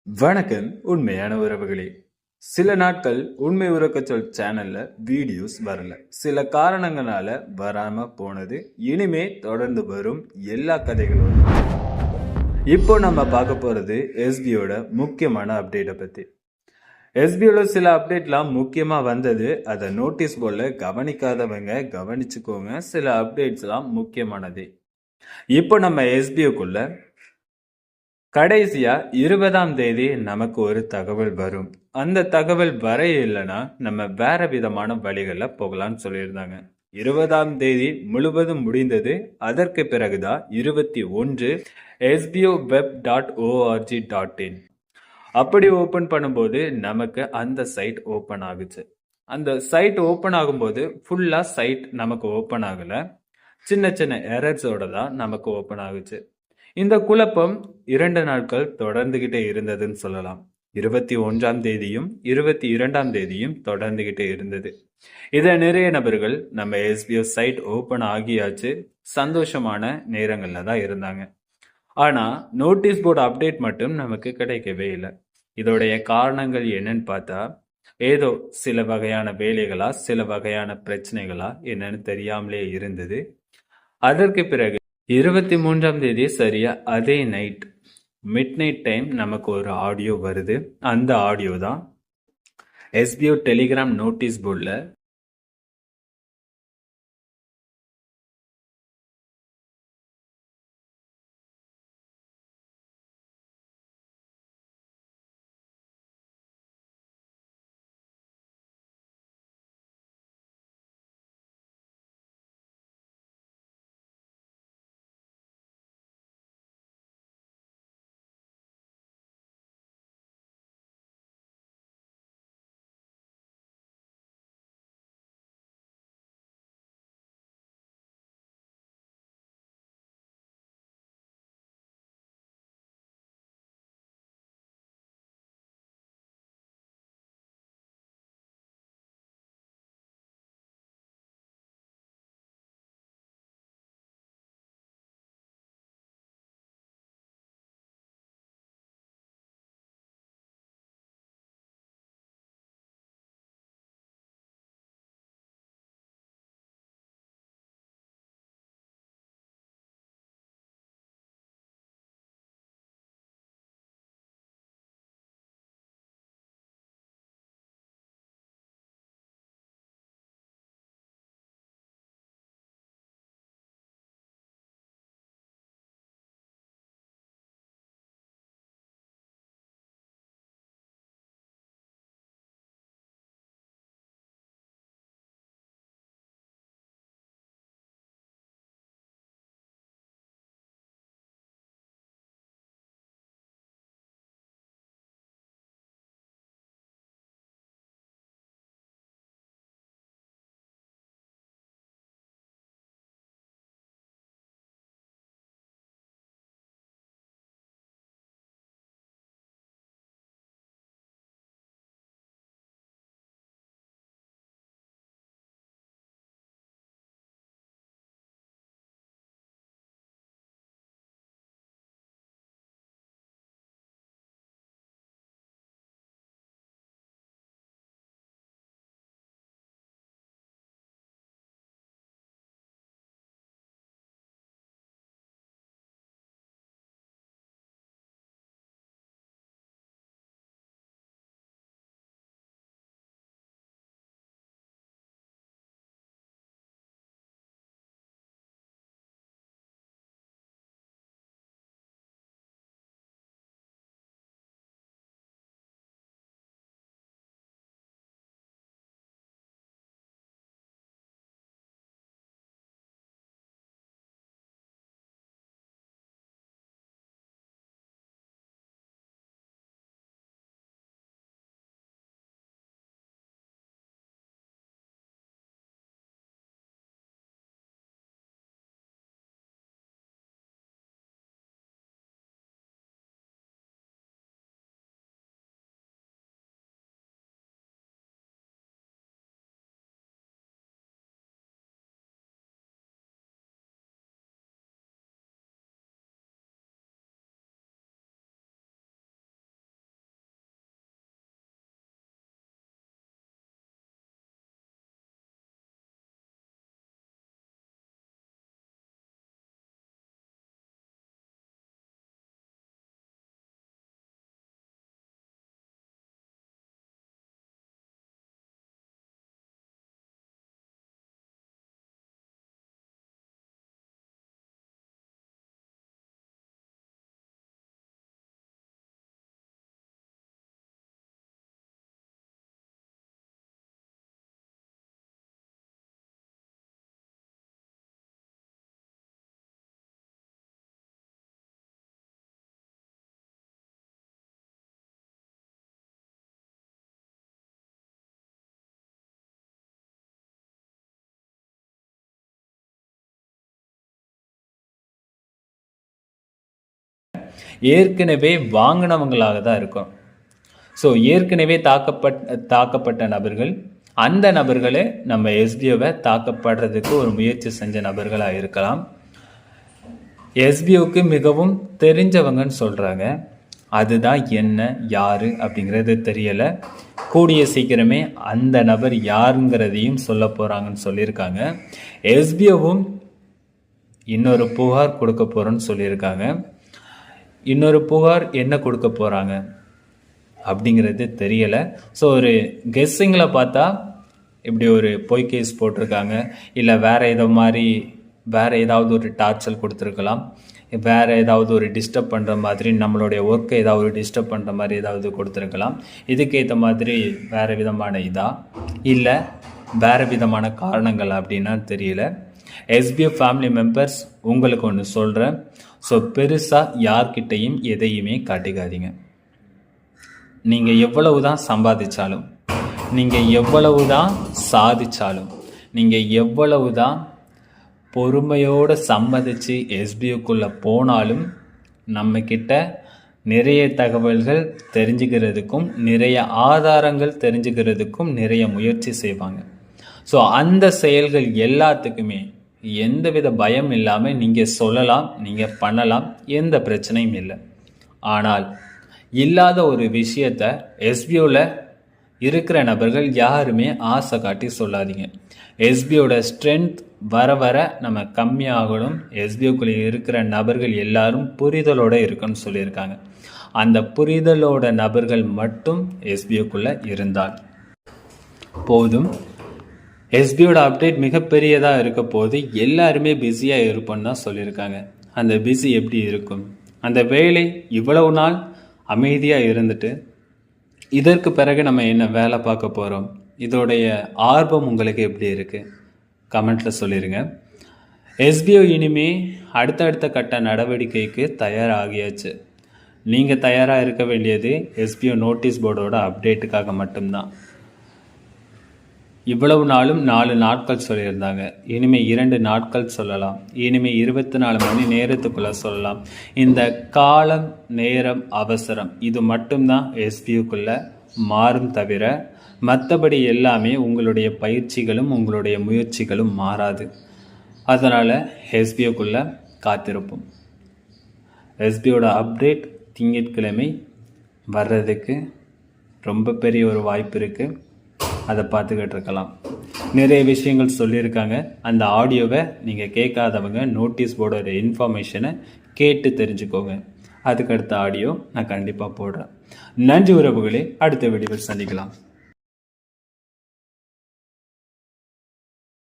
வணக்கம் உண்மையான உறவுகளே. சில நாட்கள் உண்மை உறக்கச்சொல் சேனல்ல வீடியோஸ் வரல, சில காரணங்களால வராம போனது. இனிமே தொடர்ந்து வரும் எல்லா கதைகளும் இப்போ நம்ம பார்க்க போறது எஸ்பியோட முக்கியமான அப்டேட்டை பத்தி. எஸ்பியோட சில அப்டேட்லாம் முக்கியமா வந்தது, அதை நோட்டீஸ் போர்டில் கவனிக்காதவங்க கவனிச்சுக்கோங்க. சில அப்டேட்ஸ்லாம் முக்கியமானது. இப்போ நம்ம எஸ்பியோக்குள்ள கடைசியா 20ஆம் தேதி நமக்கு ஒரு தகவல் வரும். அந்த தகவல் வர இல்லைன்னா நம்ம வேற விதமான வழிகளில் போகலாம்னு சொல்லியிருந்தாங்க. 20ஆம் தேதி முழுவதும் முடிந்தது. அதற்கு பிறகுதான் 21 sboweb.org.in அப்படி ஓபன் பண்ணும்போது நமக்கு அந்த சைட் ஓபன் ஆகுச்சு. அந்த சைட் ஓபன் ஆகும்போது ஃபுல்லா சைட் நமக்கு ஓபன் ஆகல, சின்ன சின்ன எரர்ஸோட தான் நமக்கு ஓபன் ஆகுச்சு. இந்த குழப்பம் 2 நாட்கள் தொடர்ந்துகிட்டே இருந்ததுன்னு சொல்லலாம். 21ஆம் தேதியும் 22ஆம் தேதியும் தொடர்ந்துகிட்டே இருந்தது. இதை நிறைய நபர்கள் நம்ம எஸ்பிஓ சைட் ஓபன் ஆகியாச்சு சந்தோஷமான நேரங்கள்ல தான் இருந்தாங்க. ஆனா நோட்டீஸ் போர்டு அப்டேட் மட்டும் நமக்கு கிடைக்கவே இல்லை. இதோடைய காரணங்கள் என்னன்னு பார்த்தா, ஏதோ சில வகையான வேலைகளா சில வகையான பிரச்சனைகளா என்னன்னு தெரியாமலே இருந்தது. அதற்கு பிறகு 23ஆம் தேதி சரியா அதே நைட் மிட் நைட் டைம் நமக்கு ஒரு ஆடியோ வருது. அந்த ஆடியோ தான் எஸ்பிஓ டெலிகிராம் நோட்டீஸ் போர்டில் ஏற்கனவே வாங்கினவங்களாக தான் இருக்கும். ஸோ ஏற்கனவே தாக்கப்பட்ட நபர்கள், அந்த நபர்களே நம்ம எஸ்பிஓவை தாக்கப்படுறதுக்கு ஒரு முயற்சி செஞ்ச நபர்களாக இருக்கலாம். எஸ்பிஓக்கு மிகவும் தெரிஞ்சவங்கன்னு சொல்கிறாங்க. அதுதான் என்ன யார் அப்படிங்கிறது தெரியலை. கூடிய சீக்கிரமே அந்த நபர் யாருங்கிறதையும் சொல்ல போகிறாங்கன்னு சொல்லியிருக்காங்க. எஸ்பிஓவும் இன்னொரு புகார் கொடுக்க போகிறோன்னு சொல்லியிருக்காங்க. இன்னொரு புகார் என்ன கொடுக்க போகிறாங்க அப்படிங்கிறது தெரியலை. ஸோ ஒரு கெஸ்ஸிங்கில் பார்த்தா இப்படி ஒரு பொய் கேஸ் போட்டிருக்காங்க, இல்லை வேறு ஏதாவது ஒரு டார்ச்சல் கொடுத்துருக்கலாம், வேறு ஏதாவது ஒரு டிஸ்டர்ப் பண்ணுற மாதிரி, நம்மளுடைய ஒர்க்கை ஏதாவது டிஸ்டர்ப் பண்ணுற மாதிரி ஏதாவது கொடுத்துருக்கலாம். இதுக்கேற்ற மாதிரி வேறு விதமான இல்லை வேறு விதமான காரணங்கள் அப்படின்னா தெரியல. எஸ்பிஓ ஃபேமிலி மெம்பர்ஸ், உங்களுக்கு ஒன்று சொல்கிறேன். ஸோ பெருசாக யார்கிட்டையும் எதையுமே காட்டிக்காதீங்க. நீங்கள் எவ்வளவு தான் சம்பாதிச்சாலும், நீங்கள் எவ்வளவு தான் சாதிச்சாலும், நீங்கள் எவ்வளவு தான் பொறுமையோடு சம்மதிச்சு எஸ்பிஓக்குள்ளே போனாலும் நம்மக்கிட்ட நிறைய தகவல்கள் தெரிஞ்சுக்கிறதுக்கும் நிறைய ஆதாரங்கள் தெரிஞ்சுக்கிறதுக்கும் நிறைய முயற்சி செய்வாங்க. ஸோ அந்த செயல்கள் எல்லாத்துக்குமே எந்தவித பயம் இல்லாமல் நீங்கள் சொல்லலாம், நீங்கள் பண்ணலாம், எந்த பிரச்சனையும் இல்லை. ஆனால் இல்லாத ஒரு விஷயத்தை எஸ்பிஓவில் இருக்கிற நபர்கள் யாருமே ஆசை காட்டி சொல்லாதீங்க. எஸ்பிஓட ஸ்ட்ரென்த் வர வர நம்ம கம்மியாகணும். எஸ்பிஓக்குள்ளே இருக்கிற நபர்கள் எல்லாரும் புரிதலோடு இருக்குன்னு சொல்லியிருக்காங்க. அந்த புரிதலோட நபர்கள் மட்டும் எஸ்பிஓக்குள்ளே இருந்தால் போதும். எஸ்பிஓட அப்டேட் மிகப்பெரியதாக இருக்க போது எல்லாருமே பிஸியாக இருப்போன்னு தான் சொல்லியிருக்காங்க. அந்த பிஸி எப்படி இருக்கும்? அந்த வேலை இவ்வளவு நாள் அமைதியாக இருந்துட்டு இதற்கு பிறகு நம்ம என்ன வேலை பார்க்க போகிறோம், இதோடைய ஆர்வம் உங்களுக்கு எப்படி இருக்குது? கமெண்ட்டில் சொல்லிடுங்க. எஸ்பிஓ இனிமே அடுத்தடுத்த கட்ட நடவடிக்கைக்கு தயாராகியாச்சு. நீங்கள் தயாராக இருக்க வேண்டியது எஸ்பிஓ நோட்டீஸ் போர்டோட அப்டேட்டுக்காக மட்டும்தான். இவ்வளவு நாளும் 4 நாட்கள் சொல்லியிருந்தாங்க. இனிமேல் 2 நாட்கள் சொல்லலாம். இனிமேல் 24 மணி நேரத்துக்குள்ளே சொல்லலாம். இந்த காலம், நேரம், அவசரம் இது மட்டும்தான் எஸ்பிஓக்குள்ளே மாறும் தவிர மற்றபடி எல்லாமே உங்களுடைய பயிற்சிகளும் உங்களுடைய முயற்சிகளும் மாறாது. அதனால் எஸ்பிஓக்குள்ளே காத்திருப்போம். எஸ்பிஓட அப்டேட் திங்கட்கிழமை வர்றதுக்கு ரொம்ப பெரிய ஒரு வாய்ப்பு இருக்குது. அதை பார்த்துக்கிட்டு இருக்கலாம். நிறைய விஷயங்கள் சொல்லியிருக்காங்க. அந்த ஆடியோவை நீங்கள் கேட்காதவங்க நோட்டீஸ் போர்டோட இன்ஃபர்மேஷனை கேட்டு தெரிஞ்சுக்கோங்க. அதுக்கடுத்த ஆடியோ நான் கண்டிப்பாக போடுறேன். நன்றி உறவுகளே, அடுத்த வீடியோவில் சந்திக்கலாம்.